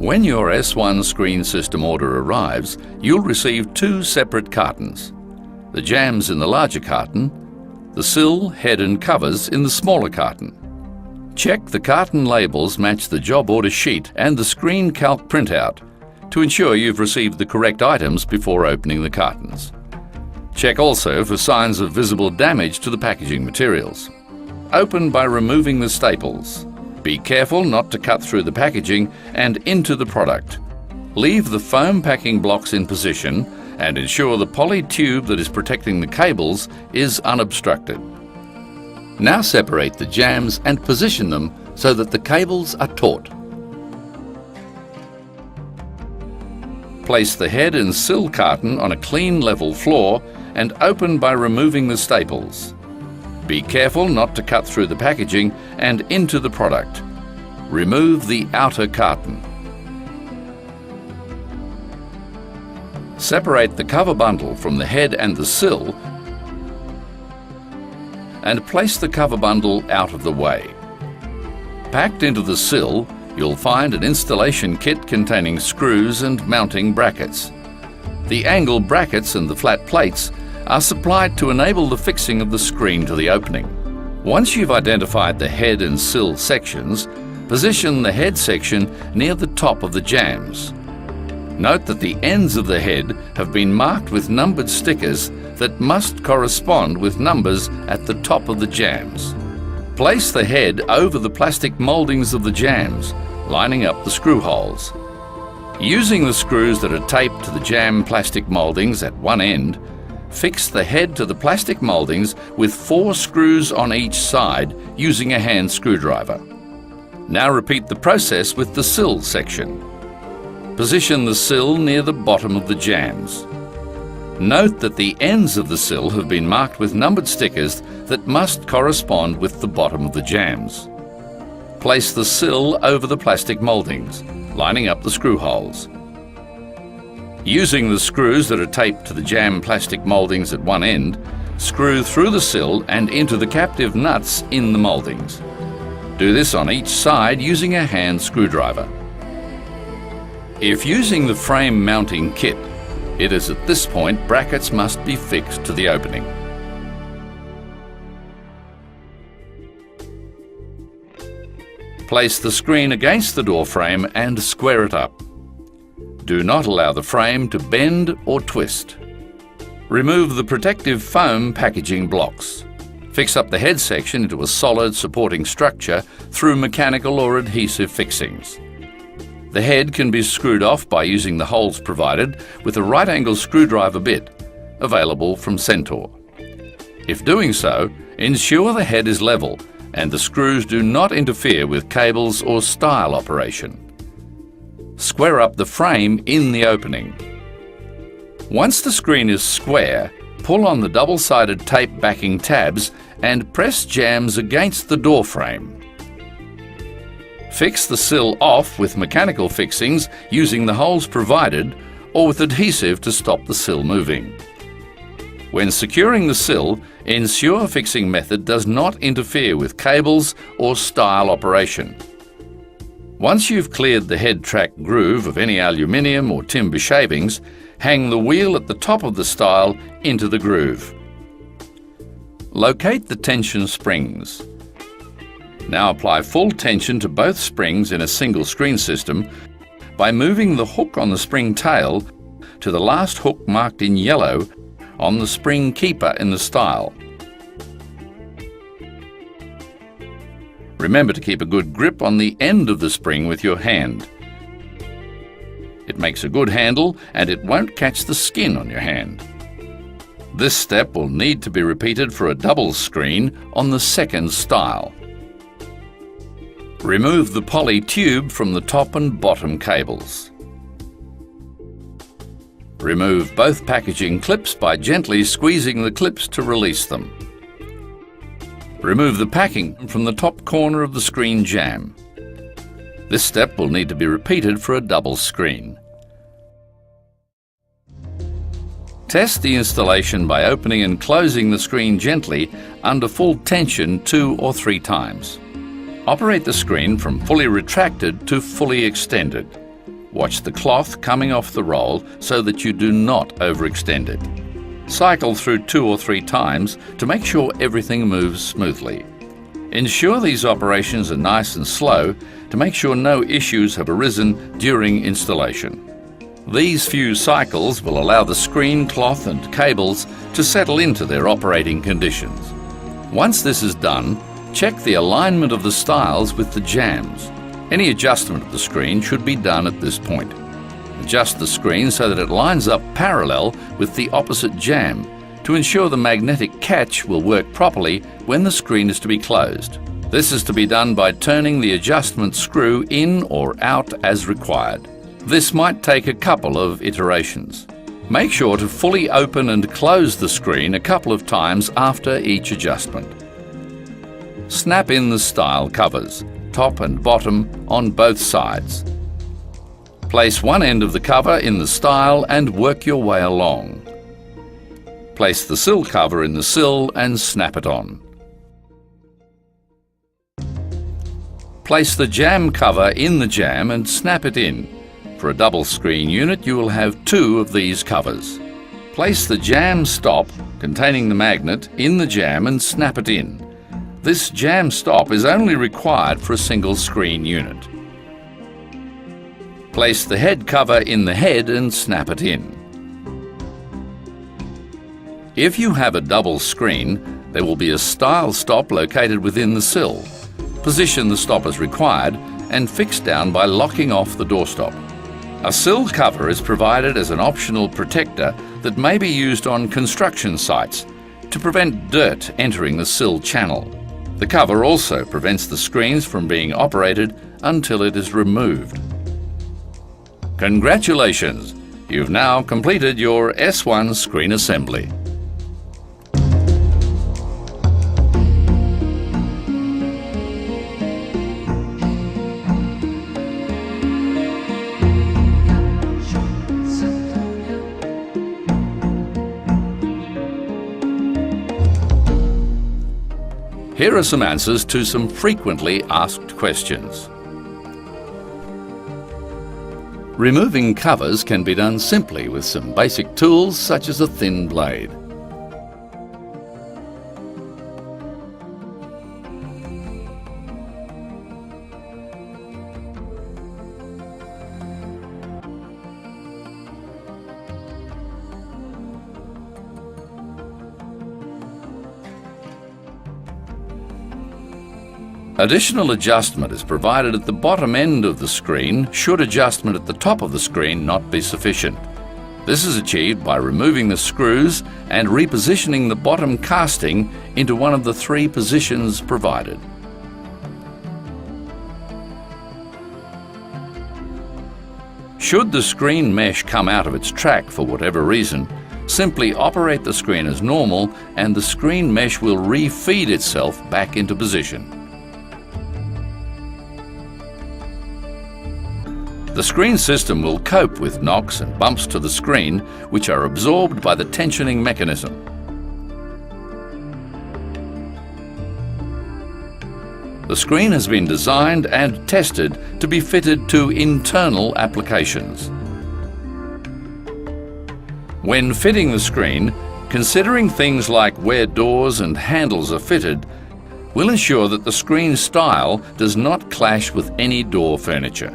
When your S1 screen system order arrives, you'll receive two separate cartons. The jams in the larger carton, the sill, head and covers in the smaller carton. Check the carton labels match the job order sheet and the screen calc printout to ensure you've received the correct items before opening the cartons. Check also for signs of visible damage to the packaging materials. Open by removing the staples. Be careful not to cut through the packaging and into the product. Leave the foam packing blocks in position and ensure the poly tube that is protecting the cables is unobstructed. Now separate the jams and position them so that the cables are taut. Place the head and sill carton on a clean level floor and open by removing the staples. Be careful not to cut through the packaging and into the product. Remove the outer carton. Separate the cover bundle from the head and the sill and place the cover bundle out of the way. Packed into the sill, you'll find an installation kit containing screws and mounting brackets. The angle brackets and the flat plates are supplied to enable the fixing of the screen to the opening. Once you've identified the head and sill sections, position the head section near the top of the jams. Note that the ends of the head have been marked with numbered stickers that must correspond with numbers at the top of the jams. Place the head over the plastic mouldings of the jams, lining up the screw holes. Using the screws that are taped to the jam plastic mouldings at one end, fix the head to the plastic mouldings with 4 screws on each side using a hand screwdriver. Now repeat the process with the sill section. Position the sill near the bottom of the jams. Note that the ends of the sill have been marked with numbered stickers that must correspond with the bottom of the jams. Place the sill over the plastic mouldings, lining up the screw holes. Using the screws that are taped to the jam plastic mouldings at one end, screw through the sill and into the captive nuts in the mouldings. Do this on each side using a hand screwdriver. If using the frame mounting kit, it is at this point brackets must be fixed to the opening. Place the screen against the door frame and square it up. Do not allow the frame to bend or twist. Remove the protective foam packaging blocks. Fix up the head section into a solid supporting structure through mechanical or adhesive fixings. The head can be screwed off by using the holes provided with a right-angle screwdriver bit, available from CENTOR. If doing so, ensure the head is level and the screws do not interfere with cables or stile operation. Square up the frame in the opening. Once the screen is square, pull on the double-sided tape backing tabs and press jams against the door frame. Fix the sill off with mechanical fixings using the holes provided or with adhesive to stop the sill moving. When securing the sill, ensure fixing method does not interfere with cables or stile operation. Once you've cleared the head track groove of any aluminium or timber shavings, hang the wheel at the top of the stile into the groove. Locate the tension springs. Now apply full tension to both springs in a single screen system by moving the hook on the spring tail to the last hook marked in yellow on the spring keeper in the stile. Remember to keep a good grip on the end of the spring with your hand. It makes a good handle and it won't catch the skin on your hand. This step will need to be repeated for a double screen on the second stile. Remove the poly tube from the top and bottom cables. Remove both packaging clips by gently squeezing the clips to release them. Remove the packing from the top corner of the screen jam. This step will need to be repeated for a double screen. Test the installation by opening and closing the screen gently under full tension 2 or 3 times. Operate the screen from fully retracted to fully extended. Watch the cloth coming off the roll so that you do not overextend it. Cycle through 2 or 3 times to make sure everything moves smoothly. Ensure these operations are nice and slow to make sure no issues have arisen during installation. These few cycles will allow the screen, cloth and cables to settle into their operating conditions. Once this is done, check the alignment of the stiles with the jambs. Any adjustment of the screen should be done at this point. Adjust the screen so that it lines up parallel with the opposite jamb to ensure the magnetic catch will work properly when the screen is to be closed. This is to be done by turning the adjustment screw in or out as required. This might take a couple of iterations. Make sure to fully open and close the screen a couple of times after each adjustment. Snap in the stile covers, top and bottom, on both sides. Place one end of the cover in the stile and work your way along. Place the sill cover in the sill and snap it on. Place the jamb cover in the jamb and snap it in. For a double screen unit, you will have 2 of these covers. Place the jamb stop containing the magnet in the jamb and snap it in. This jamb stop is only required for a single screen unit. Place the head cover in the head and snap it in. If you have a double screen, there will be a stile stop located within the sill. Position the stop as required and fix down by locking off the doorstop. A sill cover is provided as an optional protector that may be used on construction sites to prevent dirt entering the sill channel. The cover also prevents the screens from being operated until it is removed. Congratulations! You've now completed your S1 screen assembly. Here are some answers to some frequently asked questions. Removing covers can be done simply with some basic tools such as a thin blade. Additional adjustment is provided at the bottom end of the screen should adjustment at the top of the screen not be sufficient. This is achieved by removing the screws and repositioning the bottom casting into one of the 3 positions provided. Should the screen mesh come out of its track for whatever reason, simply operate the screen as normal and the screen mesh will re-feed itself back into position. The screen system will cope with knocks and bumps to the screen, which are absorbed by the tensioning mechanism. The screen has been designed and tested to be fitted to internal applications. When fitting the screen, considering things like where doors and handles are fitted will ensure that the screen stile does not clash with any door furniture.